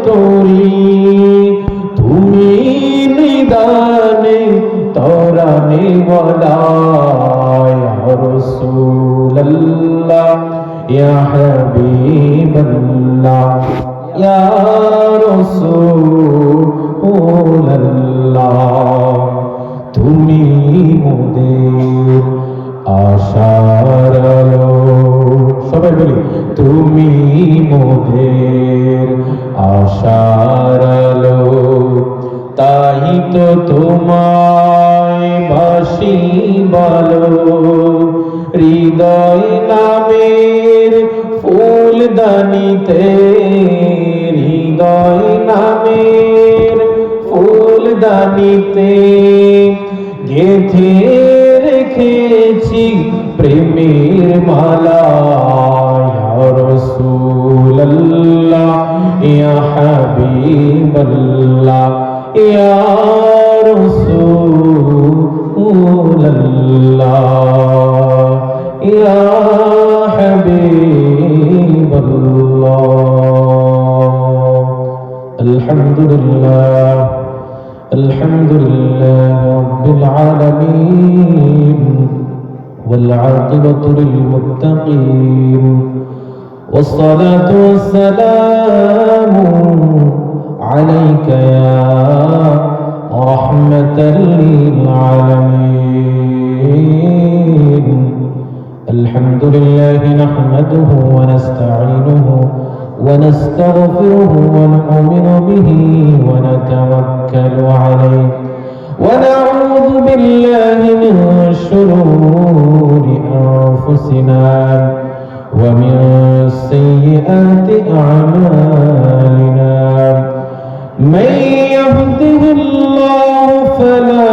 তোরি তুমি নিদানে তরানে ওয়ালা ইয়া রাসূলুল্লাহ ইয়া হাবিবাল্লাহ ইয়া রাসূলুল্লাহ তুমি মোদের আশার আলো সবাই বলি তুমি মোদের আশার আলো তাই তো তোমায় বাসি বলো হৃদয় নামের ফুলদানিতে হৃদয় নামের ফুলদানিতে গেথে রেখেছি প্রেমের মালা ইয়া রাসূলুল্লাহ ইয়া হাবিবাল্লাহ ইয়া রাসূলুল্লাহ ইয়া হাবিবাল্লাহ আলহামদুলিল্লাহ الحمد لله رب العالمين والعاقبة للمتقين والصلاة والسلام عليك يا رحمة للعالمين الحمد لله نحمده ونستعينه ونستغفره ونؤمن به ونتوكل عليه ونعوذ بالله من شرور أنفسنا ومن سيئات أعمالنا من يهده الله فلا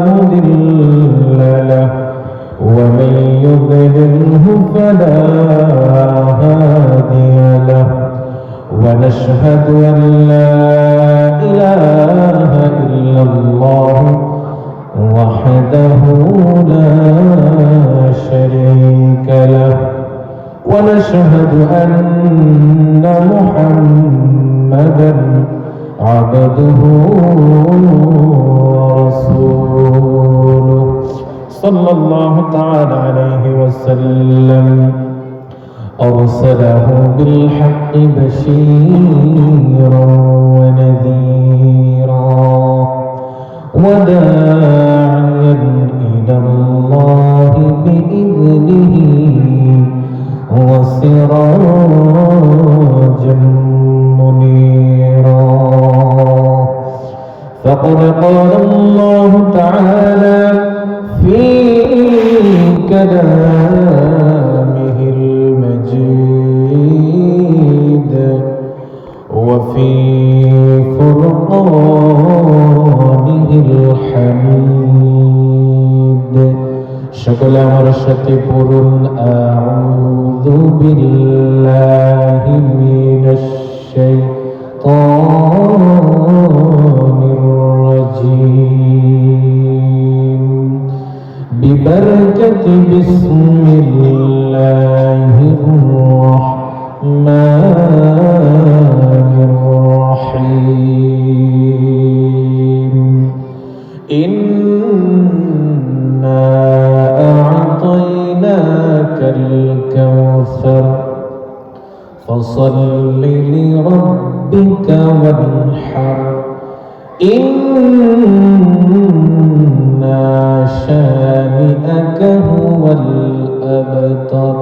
مضل له ومن يضلله فلا هادي له ونشهد أن لا إله إلا الله وحده لا شريك له ونشهد أن محمدا عبده ورسوله صلى الله تعالى عليه وسلم أرسله بالحق بشيرا ونذيرا وداعيا إلى الله بإذنه وسراجا منيرا فقد قال الله تعالى في كلامه المجيد وفي فرقانه الحميد সকলে আমার সাথে পড়ুন আউযু বিল্লাহি মিনাশ শাইতানির রাজীম ببركة بسم الله الرحمن الرحيم إنا أعطيناك الكوثر فصل لربك وانحر إن شانئك هو الأبتر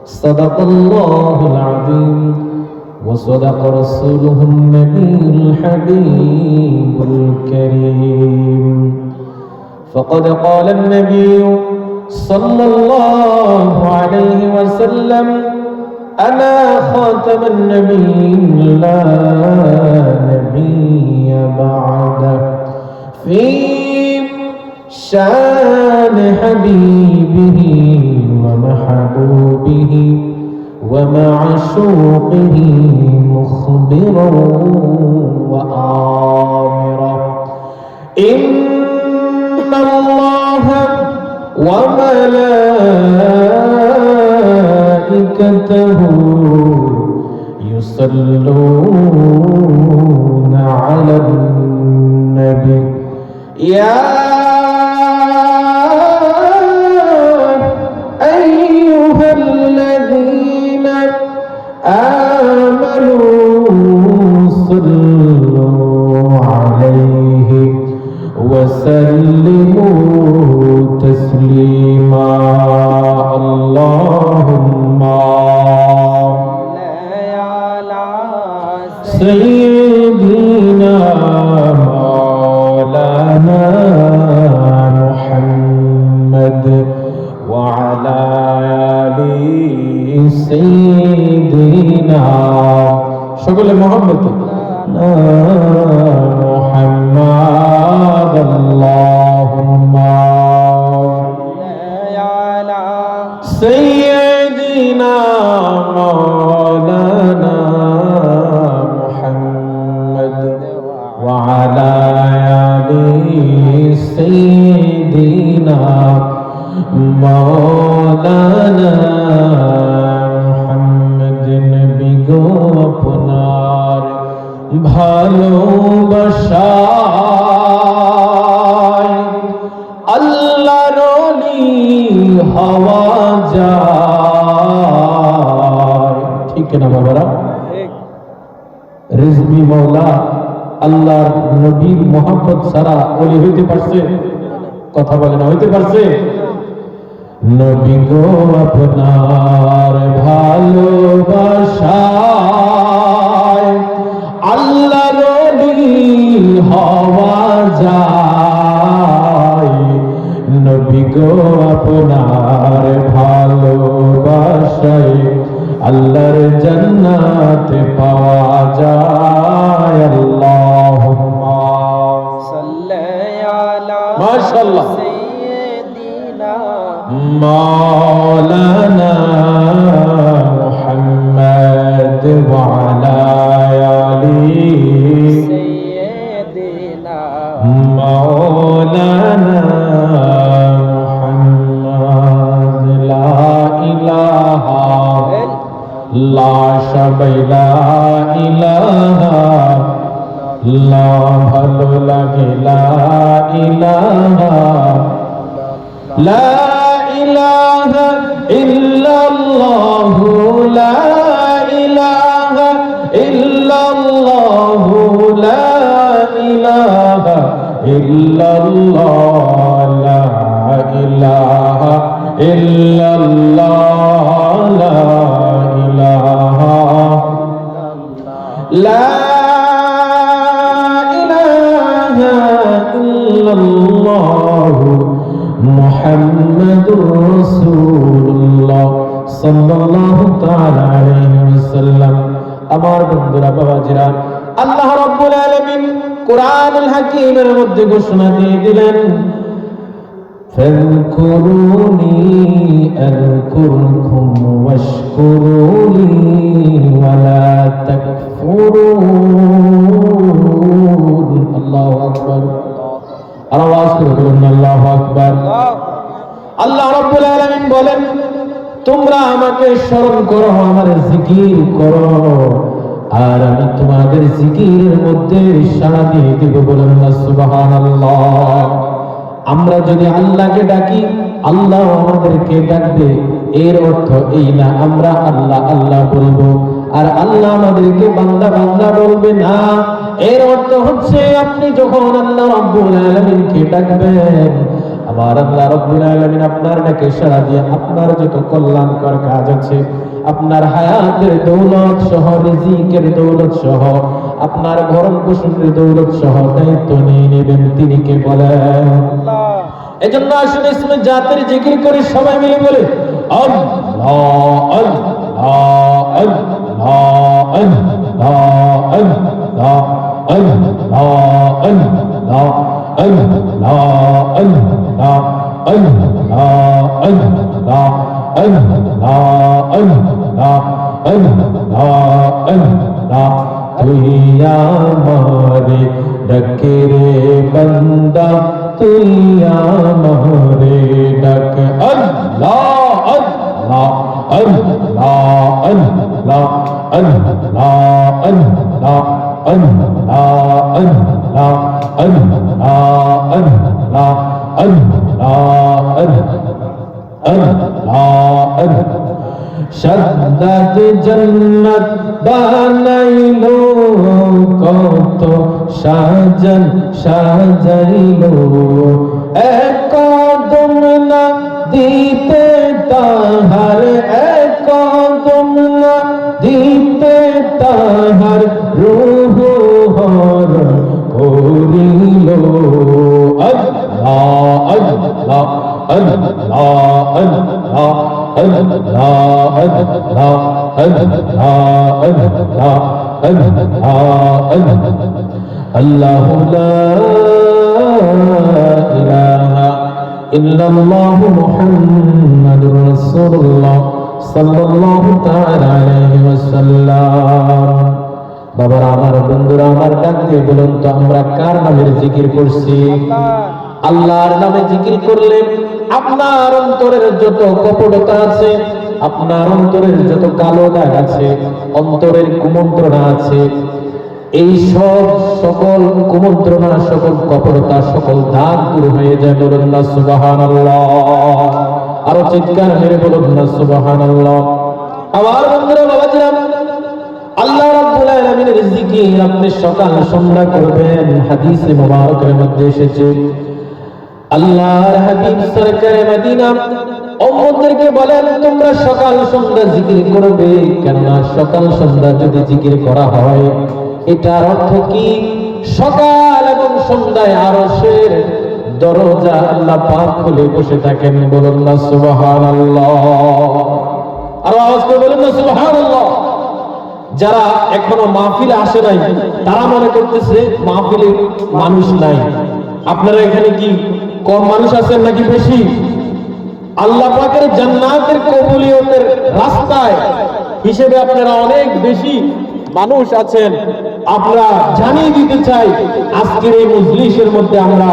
صدق الله العظيم وصدق رسوله النبي الحبيب الكريم فقد قال النبي صلى الله عليه وسلم أنا خاتم النبيين لا نبي بعده في شان حبيبه ومحبوبه ومعشوقه مخبرا وآمرا إن الله وملائكته يصلون على النبي يا أيها الذين آمنوا صلوا عليه وسلموا تسليما اللهم سيدنا مولانا محمد وعلى آل سيدنا شكرا محمد محمد اللهم سيدنا مولانا محمد وعلى آل سيدنا مولانا محمد নবী গো আপনার ভালোবাসায় আল্লাহর ওলি হওয়া যায় ঠিক না বাবারা রিজভী মওলা আল্লাহর নবীর মোহাম্মদ সারা ওলি হইতে পারছে কথা বলে না হইতে পারছে নবী গো আপনার ভালোবাসায় আল্লাহর ওলি হওয়া যায় নবী গো আপনার ভালোবাসায় আল্লাহর জান্নাত পাওয়া যায় আল্লাহুম্মা সাল্লি আলা মাশাআল্লাহ সাইয়্যিদিনা মাওলানা মুহাম্মদ ওয়া আলা আলি সাইয়্যিদিনা মাওলানা মুহাম্মদ লা ইলাহা লা শাবাইলা ইলাহা লা ভালো লাগে লা ইলাহা লা ইলাহা ইল্লাল্লাহু লা ইলাহা ইল্লাল্লাহু লা ইলাহা ইল্লাল্লাহ লা ইলাহা ইল্লাল্লাহ লা ইলাহা লা ইলাহা ইল্লাল্লাহু মুহাম্মাদুর রাসূলুল্লাহ সাল্লাল্লাহু তাআলা আলাইহি ওয়াসাল্লাম আমার বন্ধুরা বাবাজিরা আল্লাহ রাব্বুল আলামিন কোরআনুল হাকীমের মধ্যে ঘোষণা দিয়ে দিলেন ফাযকুরুনি আযকুরকুম ওয়াশকুরুলি ওয়ালা তাকফুরুন আল্লাহু আকবার আর আওয়াজ করে বলুন আল্লাহু আকবার আল্লাহ রাব্বুল আলামিন বলেন তোমরা আমাকে স্মরণ করো আমার জিকির করো আর আমি তোমাদের জিকিরের মধ্যে সাড়া দিয়ে দেব বলেন না সুবহানাল্লাহ আমরা যদি আল্লাহকে ডাকি আল্লাহ আমাদেরকে ডাকবে এর অর্থ এই না আমরা আল্লাহ আল্লাহ বলবো আর আল্লাহ আমাদেরকে বান্দা বান্দা বলবে না এর অর্থ হচ্ছে আপনি যখন আল্লাহ রাব্বুল আলামিনকে ডাকবেন আমার আল্লাহ রাব্বুল আলামিন আপনার ডাকে সাড়া দিয়ে আপনার যত কল্যাণকর কাজ আছে আপনার হায়াতের দৌলত সহ রিজিকের দৌলত সহ আপনার ভরণ পোষণের দৌলত সহ দায়িত্ব নিয়ে নেবেন তিনি কে বলেন আল্লাহ এজন্য আসুন ইসমে জাতের জিকির করে সবাই মিলে বলে আল্লাহ আল্লাহ আল্লাহ আল্লাহ আল্লাহ আল্লাহ আল্লাহ আল্লাহ আল্লাহ আল্লাহ তুই আমারে ডাকে রে বান্দা তুই আমারে ডাক আল্লাহ আল্লাহ আল্লাহ আল্লাহ শাহাদাত জান্নাত বানাইলো কত সাজান সাজাইলো এক কদম না দিতে তাহার এক কদম না দিতে তাহার রূহ হর করিল আল্লাহ আল্লাহ আল্লাহ আল্লাহ আল্লাহ আল্লাহ আল্লাহ আল্লাহ লা ইলাহা ইল্লাল্লাহু মুহাম্মাদুর রাসূলুল্লাহ সাল্লাল্লাহু তাআলা আলাইহি ওয়াসাল্লাম। বাবারা আমার, বন্ধুরা আমার, ডাক দিয়ে বলুন তো আমরা কার নামের জিকির করছি? আল্লাহর নামে জিকির করলে আপনার অন্তরের যত কপটতা আছে, আপনার অন্তরের যত কালো দাগ আছে, অন্তরের কুমন্ত্রণা আছে, এই সব সকল কুমন্ত্রণা, সকল কপটতা, সকল দাগ দূর হয়ে যায়। বলুন না সুবহানাল্লাহ। আরো চিৎকার মেরে বলুন না সুবহানাল্লাহ। আমার বন্ধুরা, বাবাজিরা, আল্লাহ রাব্বুল আলামিনের জিকির আপনি সকাল সন্ধ্যা করবেন। হাদিসে মুবারকের মধ্যে এসেছে আল্লাহর হাবিব সরকারে মদিনা উম্মতদেরকে বলেন তোমরা সকাল সন্ধ্যা জিকির করবে, কেননা সকাল সন্ধ্যা যদি জিকির করা হয় এটার অর্থ কি? সকাল এবং সন্ধ্যায় আরশের দরজা আল্লাহ পাক খুলে বসে থাকেন। বলুন না সুবহানাল্লাহ। আর আওয়াজ করে বলুন না সুবহানাল্লাহ। যারা এখনো মাহফিলে আসে নাই তারা মনে করতেছে মাহফিলে মানুষ নাই। আপনারা এখানে কি কম মানুষ আছেন নাকি বেশি? আল্লাহ পাকের জান্নাতের কবুলিয়তের রাস্তায় হিসেবে আপনারা অনেক বেশি মানুষ আছেন। আমরা জানিয়ে দিতে চাই আজকের এই মজলিসের মধ্যে আমরা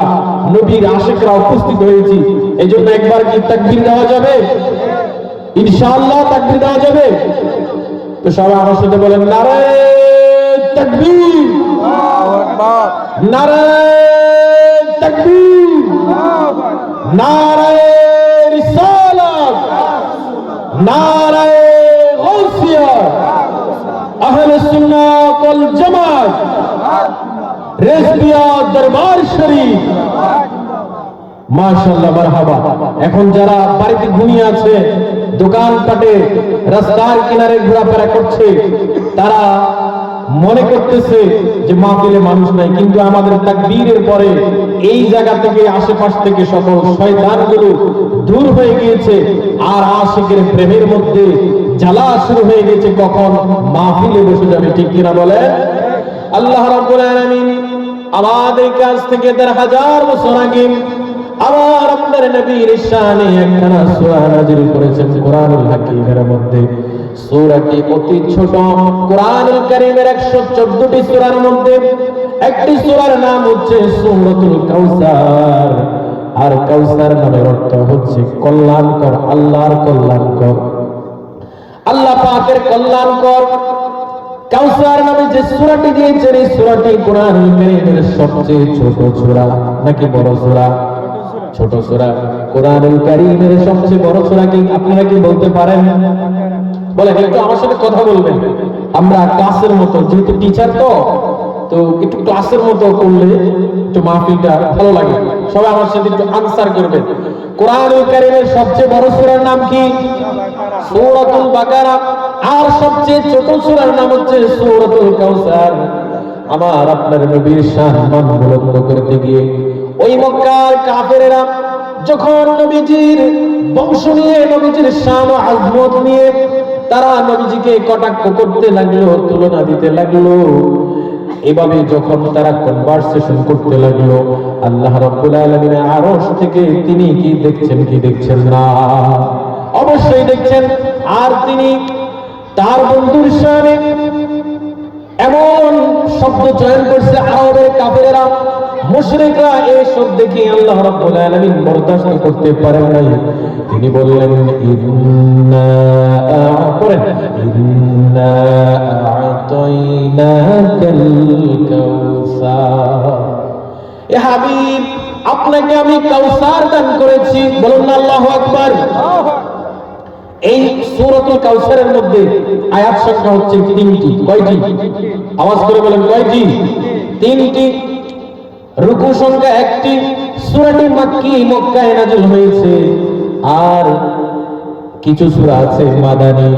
নবীর আশিকরা উপস্থিত হয়েছি। এজন্য একবার কি তাকবীর দেওয়া যাবে? ইনশাআল্লাহ তাকবীর দেওয়া যাবে। তো সবাই আমার সাথে বলেন নারায়ে তাকবীর, আল্লাহু আকবার, নারায়ে তাকবীর, নারায়ে রিসালাত, নারায়ে গাউসিয়া, আহলে সুন্নাত ওয়াল জামাত, রেজবিয়া দরবার শরীফ। মাশাআল্লাহ, মারহাবা। এখন যারা বাড়িতে ঘুমিয়ে আছে, দোকানপাটে রাস্তার কিনারে ঘোরাফেরা করছে, তারা মনে করতেছে যে মাহফিলে মানুষ নাই, কিন্তু আমাদের তাকবীরের পরে এই জায়গা থেকে, আশেপাশ থেকে সকল শয়তানগুলো দূর হয়ে গিয়েছে। আর আশিকের প্রেমের মধ্যে জ্বালা শুরু হয়ে গেছে, কখন মাহফিলে বসে যাবে। ঠিক কিনা বলে? আল্লাহ রাব্বুল আলামিন আমাদের কাছ থেকে ১০০০ বছর আগে আমার আপনার নবীর শানে একখানা সূরা নাযিল করেছেন কোরআনুল হাকীমের মধ্যে। সূরাটি অতি ছোট, কোরআনুল কারীমের ১১৪টি সূরার মধ্যে একটি সূরার নাম হচ্ছে সূরাতুল কাউসার। আর কাউসার নামের অর্থ হচ্ছে কল্যাণকর, আল্লাহর কল্যাণকর, আল্লাহ পাকের কল্যাণকর। কাউসার নামে যে সূরাটি দিয়েছেন, এই সূরাটি কোরআনুল কারীমের সবচেয়ে ছোট সূরা। নাকি বড় সূরা? ছোট সূরা। কোরআনুল কারীমের সবচেয়ে বড় সূরা কি আপনারা কি বলতে পারেন? বলেন, একটু আমার সাথে কথা বলবেন। আমরা ক্লাসের মতো, যেহেতু টিচার তো একটু ক্লাসের মতো করলে একটু মাহফিলটা ভালো লাগে। সবাই আমার সাথে একটু আনসার করবেন। কোরআনুল কারীমের সবচেয়ে বড় সূরার নাম কি? সূরাতুল বাকারা। আর সবচেয়ে ছোট সূরার নাম হচ্ছে সূরাতুল কাউসার। আমার আপনার নবীর সম্মান বুলন্দ করতে গিয়ে ওই মক্কার কাফেরেরা যখন নবীজির বংশ নিয়ে, নবীজির শান ও আজমত নিয়ে তারা নবীজিকে কটাক্ষ করতে লাগলো, তুলনা দিতে লাগলো, এভাবে যখন তারা কনভারসেশন করতে লাগলো, আল্লাহ রাব্বুল আলামিনের আরশ থেকে তিনি কি দেখছেন? কি দেখছেন না? অবশ্যই দেখছেন। আর তিনি তার বন্ধুর শানে এমন শব্দ চয়ন করছে, আরবের কাফেরেরা মুশরিকরা এইসব দেখে আল্লাহ রাব্বুল আলামিন বরদাস্ত করতে পারেন নাই। তিনি বললেন ইন্না আ'তাইনাকাল কাউসার, এ হাবিব আপনাকে আমি কাউসার দান করেছি। বলুন না আল্লাহু আকবার। এই সূরাতুল কাউসারের মধ্যে আয়াত সংখ্যা হচ্ছে 3টি। কয়টি? আওয়াজ করে বলেন কয়টি? 3টি। রুকু সংখ্যা 1টি। সূরাটি মাক্কি, মক্কায় নাযিল হয়েছে। আর কিছু সূরা আছে মাদানী,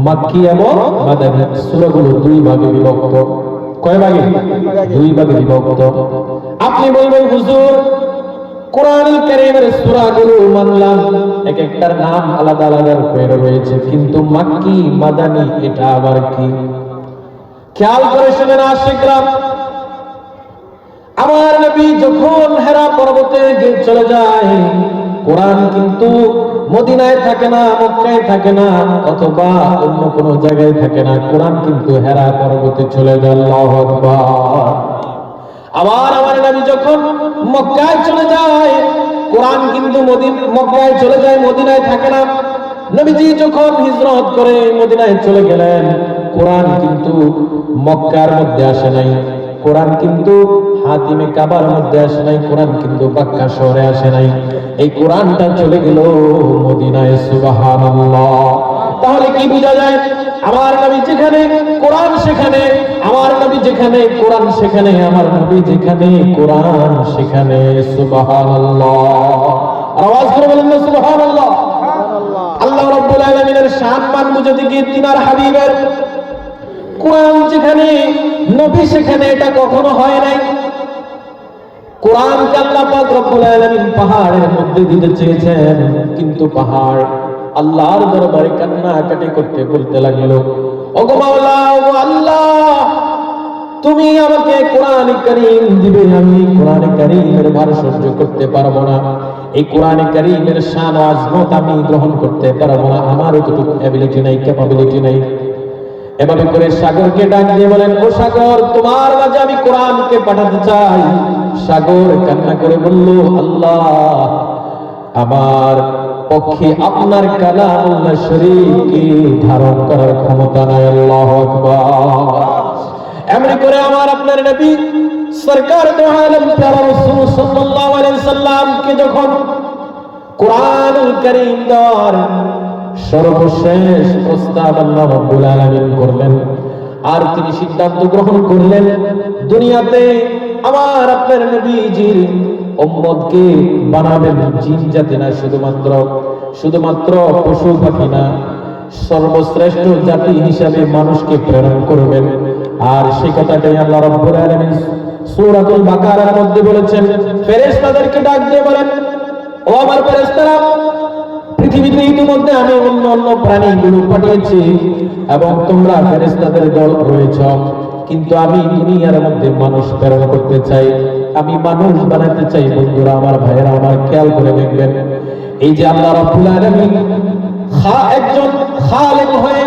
মাক্কি এবং মাদানী। সূরাগুলো 2 ভাগে বিভক্ত। কয় ভাগে? 2 ভাগে বিভক্ত। আপনি বলবেন হুজুর কোরআনুল কারীমের সূরাগুলো মানলাম, এক একটার নাম আলাদা আলাদা করে রয়েছে, কিন্তু মাক্কি মাদানী এটা আবার কি? খেয়াল করে শুনেন আশিকরা, আমার নবী যখন হেরা পর্বতে চলে যায়, কোরআন কিন্তু মদিনায় থাকে না, মক্কায় থাকে না, অথবা অন্য কোনো জায়গায় থাকে না। কোরআন কিন্তু হেরা পর্বতে চলে যায়। আল্লাহু আকবার। আবার আমার নবী যখন মক্কায় চলে যায়, কোরআন কিন্তু মক্কায় চলে যায়, মদিনায় থাকে না। নবীজি যখন হিজরত করে মদিনায় চলে গেলেন, কোরআন কিন্তু মক্কার মধ্যে আসে নাই, কোরআন কিন্তু হাতিমে কাবার মধ্যে আসে নাই, কোরআন কিন্তু মক্কা শহরে আসে নাই। এই কোরআনটা চলে গেল মদিনায়। সুবহানাল্লাহ। তাহলে কি বোঝা যায়? আমার নবী যেখানে কোরআন সেখানে, আমার নবী যেখানে কোরআন সেখানে, আমার নবী যেখানে কোরআন সেখানে। সুবহানাল্লাহ। আওয়াজ করে বলেন না সুবহানাল্লাহ। আল্লাহ রাব্বুল আলামিনের শান মান বুঝে দিকে তিনার হাবিবের কোরআন যেখানে, নবী সেখানে, এটা কখনো হয় নাই। কোরআনকে আল্লাহ পাক রব্বুল আলামিন পাহাড়ের মধ্যে দিতে চেয়েছেন, কিন্তু পাহাড় আল্লাহর দরবারে কান্নাকাটি করতে বলতে লাগলো, ওগো মাওলা, ওগো আল্লাহ, তুমি আমাকে কোরআন কারীম দিবে, আমি কোরআন কারীমের ভার সহ্য করতে পারবো না। এই কোরআন কারীমের শান ও আজমত আমি গ্রহণ করতে পারবো না, আমার এতটুকু এবিলিটি নাই, ক্যাপাবিলিটি নাই। এভাবে করে সাগরকে ডাক দিয়ে বলেন, ও সাগর, তোমার মাঝে আমি কোরআনকে পাঠাতে চাই। সাগর কান্না করে বলল, আল্লাহ, আমার পক্ষে আপনার কালামুল্লাহ শরীফকে ধারণ করার ক্ষমতা নাই। আল্লাহু আকবার। এমনি করে আমার আপনার নবী সরকার দো আলম প্যারা রাসূল সাল্লাল্লাহু আলাইহি সাল্লামকে যখন কোরআনুল কারীম দেওয়ার সর্বশেষ প্রস্তাব আল্লাহ রাব্বুল আলামিন করলেন, আর তিনি সিদ্ধান্ত গ্রহণ করলেন, দুনিয়াতে আমার আপনার নবীজির উম্মতকে বানাবেন জিন জাতি না, শুধুমাত্র পশু পাখি না, সর্বশ্রেষ্ঠ জাতি হিসাবে মানুষকে প্রেরণ করবেন। আর সেই কথাটাই আল্লাহ রাব্বুল আলামিন সূরাতুল বাকারার মধ্যে বলেছেন। ফেরেশতাদেরকে ডাক দিয়ে বলেন, ও আমার ফেরেশতারা, পৃথিবীতে ইতিমধ্যে আমি অন্য অন্য প্রাণীগুলো পাঠিয়েছি এবং তোমরা ফেরেশতাদের দল রয়েছ, কিন্তু আমি দুনিয়ার মধ্যে মানুষ প্রেরণ করতে চাই, আমি মানুষ বানাতে চাই। বন্ধুরা আমার, ভাইয়েরা আমার, খেয়াল করে দেখবেন, এই যে আল্লাহ রাব্বুল আলামিন একজন খালিক হয়ে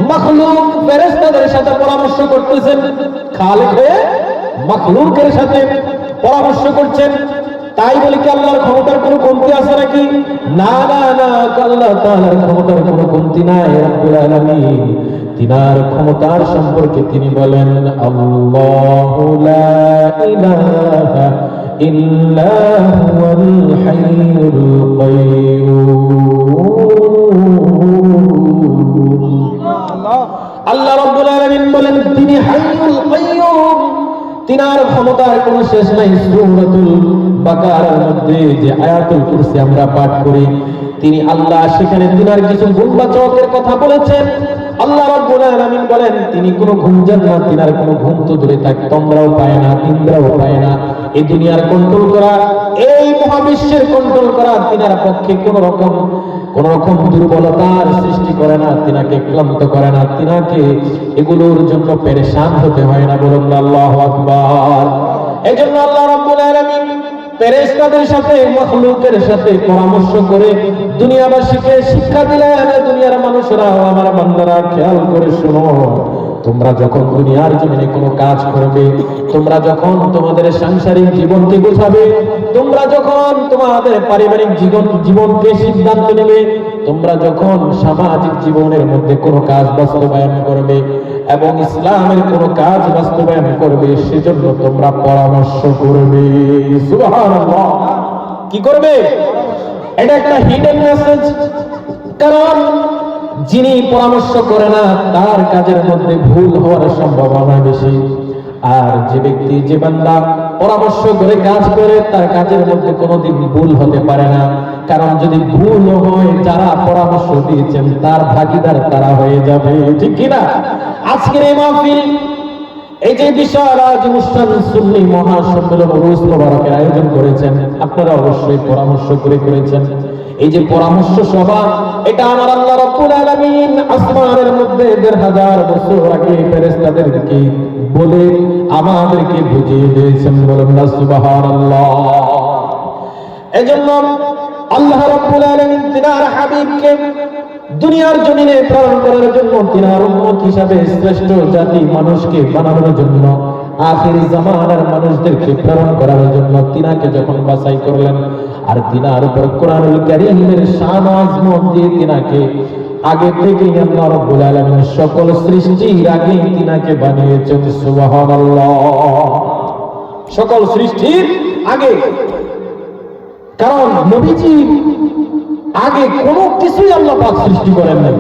মাখলুক ফেরেশতাদের সাথে পরামর্শ করতেছেন, খালিক হয়ে মাখলুকের সাথে পরামর্শ করছেন, তাই বলে কি আল্লাহর ক্ষমতার কোনো কমতি আছে নাকি? না না না, আল্লাহ তাআলার ক্ষমতার কোনো কমতি নাই। রব্বুল আলামিন তিনার ক্ষমতার সম্পর্কে তিনি বলেন, আল্লাহু লা ইলাহা ইল্লা হুয়াল হাইয়ুল কাইয়্যুম। আল্লাহ রাব্বুল আলামিন বলেন, তিনি হাইয়ুল কাইয়্যুম, তিনার ক্ষমতার কোনো শেষ নাই। সূরাতুল বাকারার মধ্যে যে আয়াতুল কুরসি আমরা পাঠ করি, তিনি আল্লাহ সেখানে তিনার কিছু গুণবাচকের কথা বলেছেন। আল্লাহ রাব্বুল আলামিন বলেন, তিনি কোনো ঘুম যান না, তিনার কোনো ঘুম তো দূরে থাক, তোমরাও পায় না, ইন্দ্রাও পায় না। এই দুনিয়ার কন্ট্রোল করা, এই মহাবিশ্বের কন্ট্রোল করা তিনার পক্ষে কোন রকম দুর্বলতার সৃষ্টি করে না, তিনাকে ক্লান্ত করে না, তিনাকে এগুলোর জন্য পেরেশান হতে হয় না। বলুন আল্লাহু আকবার। এজন্য আল্লাহ রাব্বুল আলামিন ফেরেশতাদের সাথে, মাখলুকের সাথে পরামর্শ করে দুনিয়াবাসীকে শিক্ষা দিলেন, দুনিয়ার মানুষরা, আমার বান্দারা খেয়াল করে শোনো, তোমরা যখন দুনিয়ার জমিনে কোনো কাজ করবে, তোমরা যখন তোমাদের সাংসারিক জীবনকে গোছাবে, তোমরা যখন তোমাদের পারিবারিক জীবনকে সিদ্ধান্ত নেবে, তোমরা যখন সামাজিক জীবনের মধ্যে কোনো কাজ বাস্তবায়ন করবে এবং ইসলামের কোনো কাজ বাস্তবায়ন করবে, সেজন্য তোমরা পরামর্শ করবে। সুবহানাল্লাহ। কি করবে? এটা একটা হিডেন মেসেজ। কারণ যিনি পরামর্শ করে না তার কাজের মধ্যে ভুল হওয়ার সম্ভাবনা বেশি, আর যে ব্যক্তি, যে বান্দা পরামর্শ করে কাজ করে, তার কাজের মধ্যে কোনোদিন ভুল হতে পারে না। কারণ যদি ভুল হয়, যারা পরামর্শ দিয়েছেন তার ভাগীদার তারা হয়ে যাবে। ঠিক কিনা? আজকের এই মাহফিল, এই যে বিশাল আজ অনুষ্ঠান, সুন্নি মহাসম্মেলন উরুস মোবারকের আয়োজন করেছেন, আপনারা অবশ্যই পরামর্শ করে করেছেন। এই যে পরামর্শ সভা, এটা আমার আল্লাহ রাব্বুল আলামিন আসমানের মধ্যে ১৫০০ বছর আগে ফেরেশতাদেরকে বলে আমাদেরকে বুঝিয়ে দিয়েছেন। বলেন না সুবহানাল্লাহ। এজন্য আল্লাহ রাব্বুল আলামিন তিনার হাবিবকে দুনিয়ার জমিনে প্রেরণ করার জন্য, তিনার উম্মত হিসাবে শ্রেষ্ঠ জাতি মানুষকে বানানোর জন্য, আখির জামানার মানুষদেরকে প্রেরণ করার জন্য তিনাকে যখন বাছাই করলেন, আর তিনার উপর কোরআনুল কারীমের শান আজমত দিয়ে তিনাকে আগে থেকেই আল্লাহ রাব্বুল আলামিন সকল সৃষ্টির আগে তিনাকে বানিয়েছেন। সুবহানাল্লাহ। সকল সৃষ্টির আগে। কারণ নবীজি আগে কোনো কিছুই আল্লাহ পাক সৃষ্টি করেন নাই।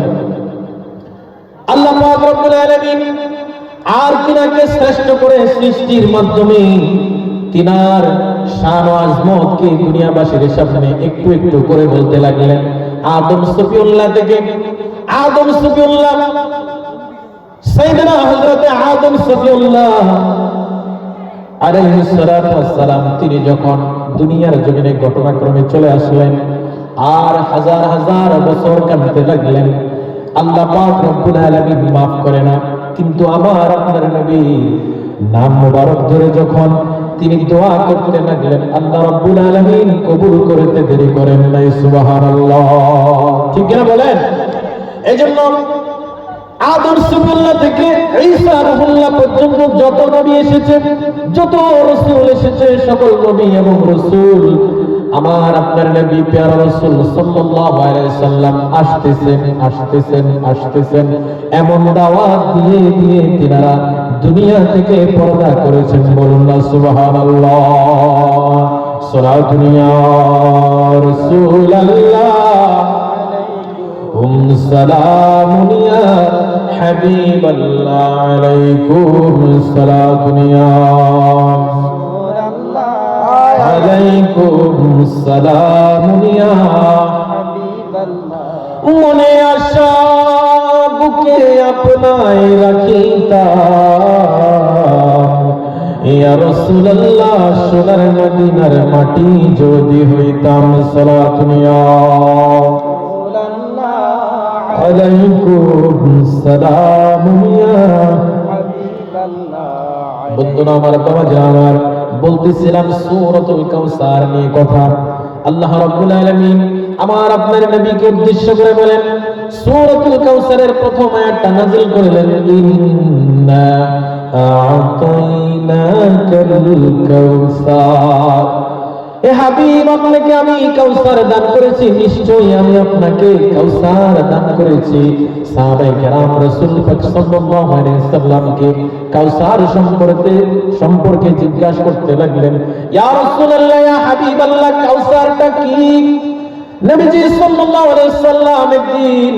আল্লাহ পাক রব্বুল আলামিন আর তিনাকে শ্রেষ্ঠ করে সৃষ্টির মাধ্যমে তিনার শান ও আজমতকে দুনিয়াবাসীর সামনে একটু একটু করে বলতে লাগলেন। আদম সফিউল্লাহ থেকে, আদম সফিউল্লাহ, সাইয়েদনা হযরত আদম সফিউল্লাহ আলাইহিস সালাতু ওয়াস সালাম, তিনি যখন দুনিয়ার জমিনে ঘটনাক্রমে চলে আসলেন, আর হাজার হাজার বছর কাটতে লাগলেন, আল্লাহ পাক রব্বুল আলামিন মাফ করে না। কিন্তু আমার আপনার নবী নাম মুবারক ধরে যখন তিনি দোয়া করতে লাগলেন, আল্লাহ রাব্বুল আলামিন কবুল করতে দেরি করেন নাই। সুবহানাল্লাহ। ঠিক না বলেন? এজন্য আদম সুবুল্লাহ থেকে ঈসা রুহুল্লাহ পর্যন্ত যত নবী এসেছে, যত রাসূল এসেছে, সকল নবী এবং রাসূল আমার আপনার নবী প্যারা রাসূল সাল্লাল্লাহু আলাইহি সাল্লাম আসতেছেন এমন দাওয়াত দিয়ে দিয়ে তিনারা দুনিয়া থেকে পর্দা করেছেন। বলুন না সুবহানাল্লাহ। সালাতুন ইয়া রাসূলুল্লাহ, সালামুন ইয়া হাবিবাল্লাহ, আলাইকুম সালাতুন ইয়া আলাইকুম সালামুন ইয়া হাবিবাল্লাহ। মনে আশা বুকে আপনায় রাখিতাম, ইয়া রাসূলুল্লাহ সোনার মদিনার মাটি যদি হইতাম। সালাতুন ইয়া আলাইকুম সালামুন ইয়া হাবিবাল্লাহ। বন্ধুরা আমার, বাবা জানার বলতেছিলাম সূরাতুল কাউসার নিয়ে কথা। আল্লাহ রাব্বুল আলামিন আমার আপনার নবীকে উদ্দেশ্য করে বলেন, সূরাতুল কাউসারের প্রথম আয়াতটা নাযিল করলেন, ইন্না আ'তাইনাকাল কাউসার। এ হাবিব, আপনাকে আমি কাউসার দান করেছি, নিশ্চয়ই আমি আপনাকে কাউসার দান করেছি। সাহাবায়ে কেরাম রাসূল পাক সাল্লাল্লাহু আলাইহি সাল্লামকে কাউসার সম্পর্কে জিজ্ঞাসা করতে লাগলেন, ইয়া রাসূলুল্লাহ, ইয়া হাবিবাল্লাহ, কাউসারটা কি? নবীজি সাল্লাল্লাহু আলাইহি সাল্লাম একদিন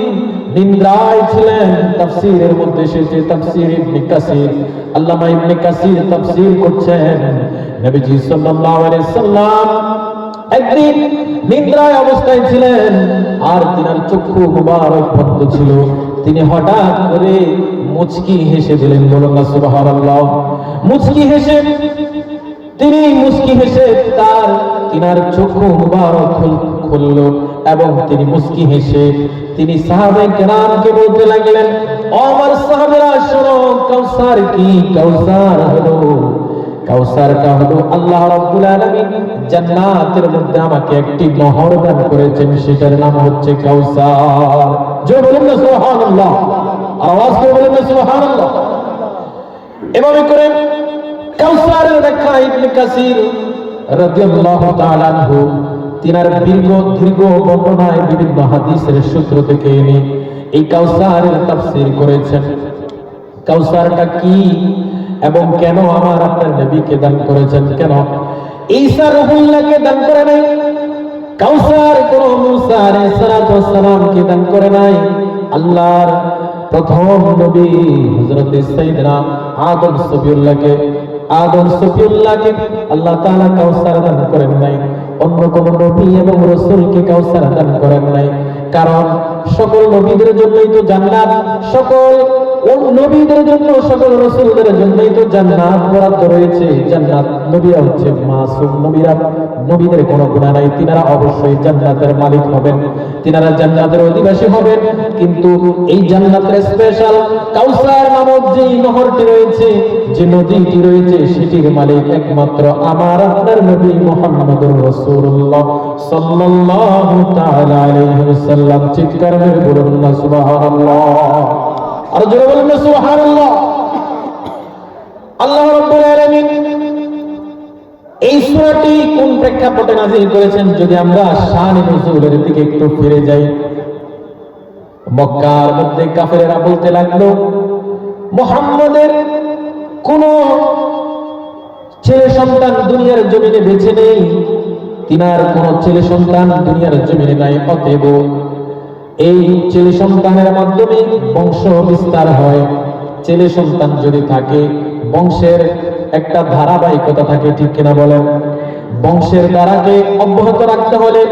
নিন্দায় ছিলেন। তাফসীরের মধ্যে এসেছে, তাফসীর ইবনে কাসির, আল্লামা ইবনে কাসির তাফসীর করছেন, নবীজি সাল্লাল্লাহু আলাইহি সাল্লাম একদিন নিদ্রায় অবস্থায় ছিলেন, আর তিনার চক্ষু মুবারক বন্ধ ছিল। তিনি হঠাৎ করে মুচকি হেসে দিলেন। বলুন না সুবহানাল্লাহ। মুচকি হেসে তিনার চক্ষু মুবারক খুলল, এবং তিনি মুচকি হেসে তিনি সাহাবায়ে কেরামকে বলতে লাগলেন, ও আমার সাহাবারা শোনো, কাউসার কি? কাউসারটা হলো আল্লাহ রাব্বুল আলামিন জান্নাতের মধ্যে আমাকে একটি নহর দান করেছেন, সেটার নাম হচ্ছে কাউসার। জোরে বলুন না সুবহানাল্লাহ। আওয়াজ করে বলুন না সুবহানাল্লাহ। এভাবে করে কাউসারের ব্যাখ্যা ইবনে কাসির রাদিয়াল্লাহু তাআলা আনহু তিনার দীর্ঘ বর্ণনায় বিভিন্ন হাদিসের সূত্র থেকে এনে এই কাউসারের তাফসীর করেছেন। কাউসারটা কি এবং কেন আমার আপনার নবীকে দান করেছেন, কেন ঈসা রূহুল্লাহকে দান করে নাই, কাউসার কোন মূসা আলাইহিস সালাতু ওয়াস সালামকে দান করে নাই, আল্লাহর প্রথম নবী হযরত সাইয়েদনা আদম সফিউল্লাহকে আল্লাহ তাআলা কাউসার দান করেন নাই, অন্য কোন নবী এবং রাসূলকে কাউসার দান করেন নাই। কারণ সকল নবীদের জন্যই তো জান্নাত, সকল নবীদের জন্য, সকল রাসূলদের জন্যই তো জান্নাত বরাদ্দ রয়েছে। জান্নাত নবীরা হচ্ছে মাসুম, নবীদের কোনো গুনাহ নাই, তিনারা অবশ্যই জান্নাতের মালিক হবেন, তিনারা জান্নাতের অধিবাসী হবেন। কিন্তু এই জান্নাতের স্পেশাল কাউসার নামক যে নহরটি রয়েছে, যে নদীটি রয়েছে, সেটির মালিক একমাত্র আমার আপনার নবী মুহাম্মদুর রাসূলুল্লাহ সাল্লাল্লাহু তাআলা আলাইহি ওয়াসাল্লাম। চিৎকার করে বলুন না সুবহানাল্লাহ, আর জোরে বলুন না সুবহানাল্লাহ। আল্লাহ রাব্বুল আলামিন এই সূরাটি কোন প্রেক্ষাপটে নাযিল করেছেন, যদি আমরা শানে নুজুলের দিকে একটু ফিরে যাই। মক্কার মধ্যে কাফেরেরা বলতে লাগলো, মুহাম্মদের কোন ছেলে সন্তান দুনিয়ার জমিনে বেঁচে নেই, তিনার কোন ছেলে সন্তান দুনিয়ার জমিনে নাই, অতএব এই ছেলে সন্তানের মাধ্যমে বংশ বিস্তার হয়। ছেলে সন্তান যদি থাকে, বংশের একটা ধারাবাহিকতা থাকে, ঠিক কিনা বলেন? বংশের ধারাকে অব্যাহত রাখতে হলে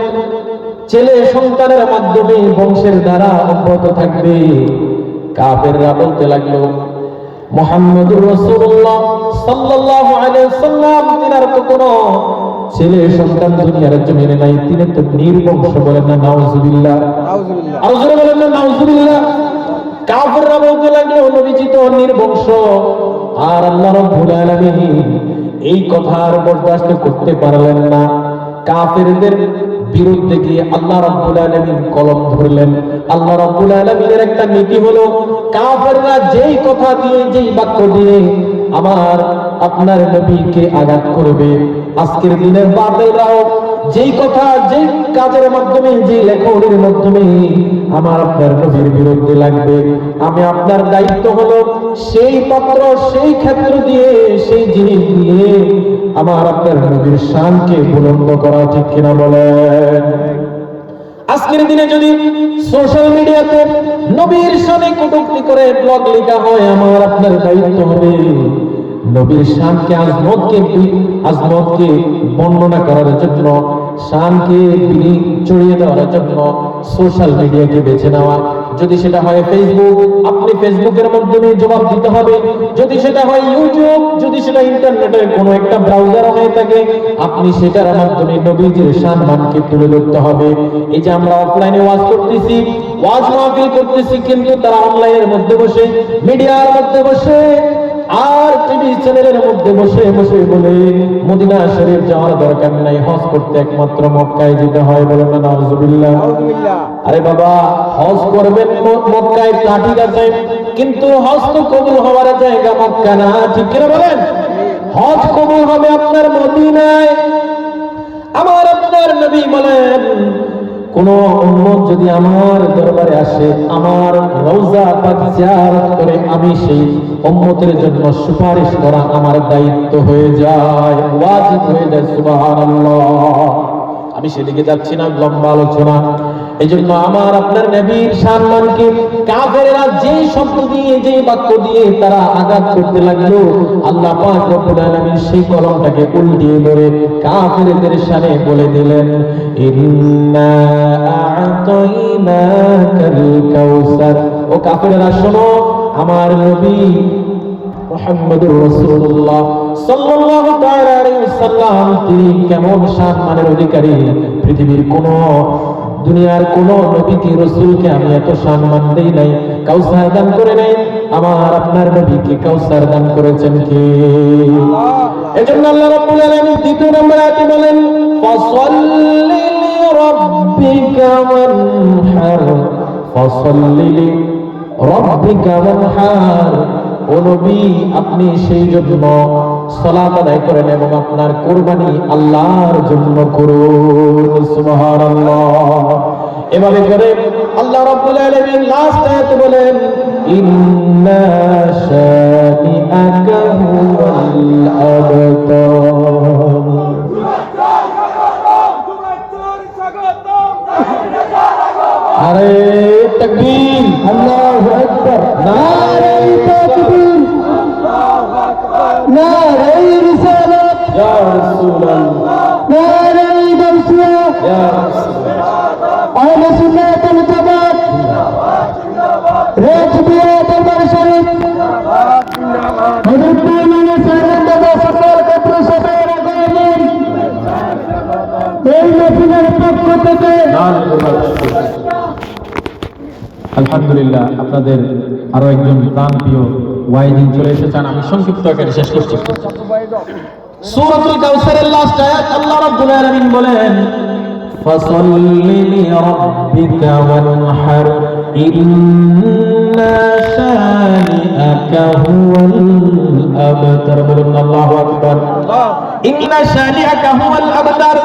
ছেলে সন্তানের মাধ্যমে বংশের ধারা অব্যাহত থাকবে। কাফেররা বলতে লাগলো, মুহাম্মদুর রাসূলুল্লাহ সাল্লাল্লাহু আলাইহি ওয়াসাল্লাম তিনার তো কোনো ছেলে সন্তান দুনিয়ার জমিনে নাই, তিনি তো নির্বংশ। বলেন না নাউজুবিল্লাহ, আর জোরে বলেন না নাউজুবিল্লাহ। কাফেররা বলতে লাগলো, নবীজি তো নির্বংশ। আর আল্লাহ রাব্বুল আলামিন এই কথার বরদাস্ত করতে পারলেন না। কাফেরদের বিরুদ্ধে গিয়ে আল্লাহ রাব্বুল আলামিন কলম ধরলেন। আল্লাহ রাব্বুল আলামিনের একটা নীতি হলো, কাফেররা যেই কথা দিয়ে, যেই বাক্য দিয়ে আমার আপনার নবীকে আঘাত করবে, আজকের দিনের বাতিলরাও যেই কথা, যেই কাজের মাধ্যমে, যেই লেখনের মাধ্যমে আমার আপনার নবীর বিরুদ্ধে লাগবে, আমি আপনার দায়িত্ব হলো সেই পাত্র, সেই ক্ষেত্র দিয়ে, সেই জিনিস দিয়ে আমার আপনার নবীর শানকে বুলন্দ করা, ঠিক কিনা বলেন? আজকের দিনে যদি সোশ্যাল মিডিয়াতে নবীর শানে কটূক্তি করে ব্লগ লেখা হয়, আমার আপনার দায়িত্ব হবে নবীর শানকে, আজমতকে বর্ণনা করার জন্য, শানকে চড়িয়ে দেওয়ার জন্য সোশ্যাল মিডিয়াকে বেছে নেওয়া। যদি সেটা হয় ফেসবুক, আপনি ফেসবুকের মাধ্যমে জবাব দিতে হবে। যদি সেটা হয় ইউটিউব, যদি সেটা ইন্টারনেটের কোনো একটা ব্রাউজার হয়ে থাকে, আপনি সেটার মাধ্যমে নবীজির সম্মানকে তুলে ধরতে হবে। এই যে আমরা অফলাইনে ওয়াজ করতেছি, ওয়াজ মাহফিল করতেছি, কিন্তু তারা অনলাইনের মধ্যে বসে, মিডিয়ার মধ্যে বসে, আর টিভি চ্যানেলের মধ্যে বসে বসে বলে মদিনা শরীফ যাওয়ার দরকার নাই, হজ করতে একমাত্র মক্কায় যেতে হয়। বলেন না নাউজুবিল্লাহ। আরে বাবা, হজ করবেন মক্কায়, তা ঠিক আছে, কিন্তু হজ তো কবুল হওয়ার জায়গা মক্কা না, ঠিক কিনা বলেন? হজ কবুল হবে আপনার মদিনায়। আমার আপনার নবী বলেন, কোন উম্মত যদি আমার দরবারে আসে, আমার রওজা পাক জিয়ারত করে, আমি সেই উম্মতের জন্য সুপারিশ করা আমার দায়িত্ব হয়ে যায়, ওয়াজিব হয়ে যায়। সুবহানাল্লাহ। আমি সেদিকে যাচ্ছি না, লম্বা আলোচনা। এই জন্য আমার আপনার নবীর সম্মানকে কাফেররা যেই শব্দ দিয়ে, যেই বাক্য দিয়ে তারা আঘাত করতে লাগলো, আল্লাহ পাক রব্বুল আলামিন সেই কলমটাকে উল্টিয়ে ধরে কাফেরদের শানে বলে দিলেন, ইন্না আ'তাইনাকাল কাউসার। ও কাফেররা শোনো, আমার নবী মুহাম্মদুর রাসূলুল্লাহ সাল্লাল্লাহু তাআলা আলাইহি ওয়াসাল্লাম তিনি কেমন সম্মানের অধিকারী, পৃথিবীর কোন, দুনিয়ার কোন নবীকে, রাসূলকে আমি এত সম্মান দেই নাই, কাউসার দান করে নাই। আমার আপনার নবীকে কাউসার দান করেছেন কে? আল্লাহ। এজন্য আল্লাহ রাব্বুল আলামিন দ্বিতীয় নম্বর আয়াতে বলেন, ফাসাল্লি লিরাব্বিকা ওয়ানহার, ফাসাল্লি লিরাব্বিকা ওয়ানহার। ও নবী আপনি সেই জন্য সালাত আদায় করেন এবং আপনার কুরবানি আল্লাহর জন্য করুন। সুবহানাল্লাহ। এভাবে করে আল্লাহ রাব্বুল আলামিন লাস্ট আয়াতে বলেন ইন্না শানিআকা হুয়াল আবতার। আরে তাকবীর, আল্লাহু আকবার, নারে তাকবীর, আল্লাহু আকবার, নারে রিসালাত, ইয়া রাসূলুল্লাহ, নারে গাউসিয়া, ইয়া রাসূলুল্লাহ, আহলে সুন্নাত ওয়াল জামাত জিন্দাবাদ, জিন্দাবাদ, রাজবিয়া দরবার শরীফ জিন্দাবাদ, জিন্দাবাদ, হযরত ইমাম সাহেব সরকার কবর সফের আগামী এই মসজিদের পক্ষ থেকে আলহামদুলিল্লাহ। আপনাদের আরো একজন প্রাণপ্রিয় ওয়াইদিন চলে এসেছেন, আমি সংক্ষিপ্ত আকারে শেষ করছি। সূরাতুল কাউসারের লাস্ট আয়াত আল্লাহ রাব্বুল আলামিন বলেন ফাসাল্লি লিরাব্বিকা ওয়ানহার ইন্না শানিআকা হুয়াল আবতার। বলুন আল্লাহু আকবার। ইন্না শানিআকা হুয়াল আবতার।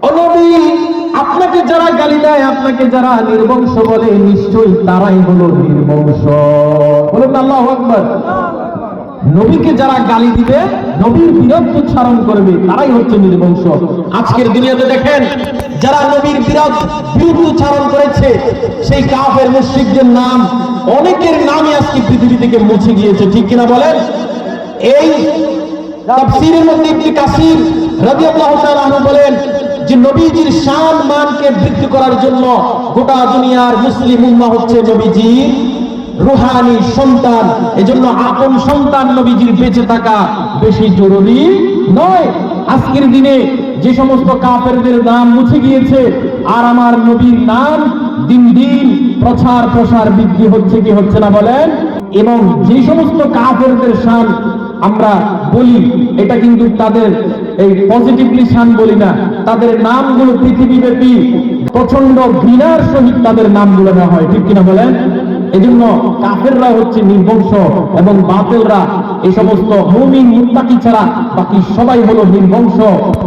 ও নবী আপনাকে যারা গালি দেয়, আপনাকে যারা নির্বংশ বলে, নিশ্চয়ই তারাই হলো নির্বংশ। বলুন আল্লাহু আকবার। নবীকে যারা গালি দিবে, নবীর বিরুদ্ধে উচ্চারণ করবে, তারাই হচ্ছে নির্বংশ। আজকের দুনিয়াতে দেখেন যারা নবীর বিরুদ্ধে উচ্চারণ করেছে, সেই কাফের মুশরিকদের নাম, অনেকের নামই আজকে পৃথিবী থেকে মুছে গিয়েছে, ঠিক কিনা বলেন? এই তাফসীরের মধ্যে ইবনে কাসির রাদিয়াল্লাহু তাআলা আনহু বলেন যে নবীজির শান মানকে বৃদ্ধি করার জন্য গোটা দুনিয়ার মুসলিম উম্মাহ হচ্ছে নবীজির রূহানি সন্তান। এজন্য আপন সন্তান নবীজির বেঁচে থাকা বেশি জরুরি নয়। আজকের দিনে যে সমস্ত কাফেরদের নাম মুছে গিয়েছে, আর আমার নবীর নাম দিন দিন প্রচার প্রসার বৃদ্ধি হচ্ছে কি হচ্ছে না বলেন? এবং যে সমস্ত কাফেরদের শান আমরা বলি, এটা কিন্তু তাদের এই পজিটিভলি শান বলি না, তাদের নামগুলো পৃথিবীব্যাপী প্রচন্ড ঘৃণার সহিত তাদের নামগুলো নেওয়া হয়, ঠিক কিনা বলেন? এজন্য কাফেররা হচ্ছে নির্বংশ এবং বাতিলরা এই সমস্ত মুমিন মুত্তাকি ছাড়া বাকি সবাই হলো নির্বংশ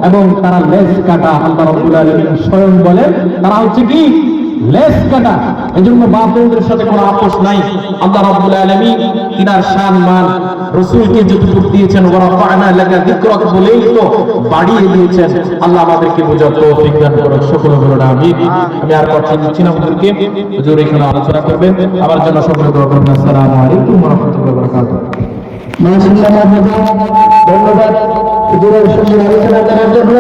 এবং তারা লেজ কাটা। আল্লাহ রাব্বুল আলামিন স্বয়ং বলেন তারা হচ্ছে কি লেজ কাটা। এজন্য বাতিলদের সাথে কোনো আপোষ নাই। আল্লাহ রাব্বুল আলামিন তিনার শান মান রাসূলকে যতটুকু দিয়েছেন, ওয়া রাফা'না লাকা যিকরাক বলেই তো বাড়িয়ে দিয়েছেন। আল্লাহ আমাদেরকে বোঝার তৌফিক দান করুন, সকলে বলুন আমিন। আমি আর কথা দিচ্ছি না, হুজুরকে হুজুর এখানে আলোচনা করবেন, আমার জন্য সকলে দোয়া করবেন। আসসালামু আলাইকুম ওয়া রাহমাতুল্লাহি ওয়া বারাকাতুহু। মাশাআল্লাহ, ধন্যবাদ হুজুরের সুন্দর আলোচনা করার জন্য।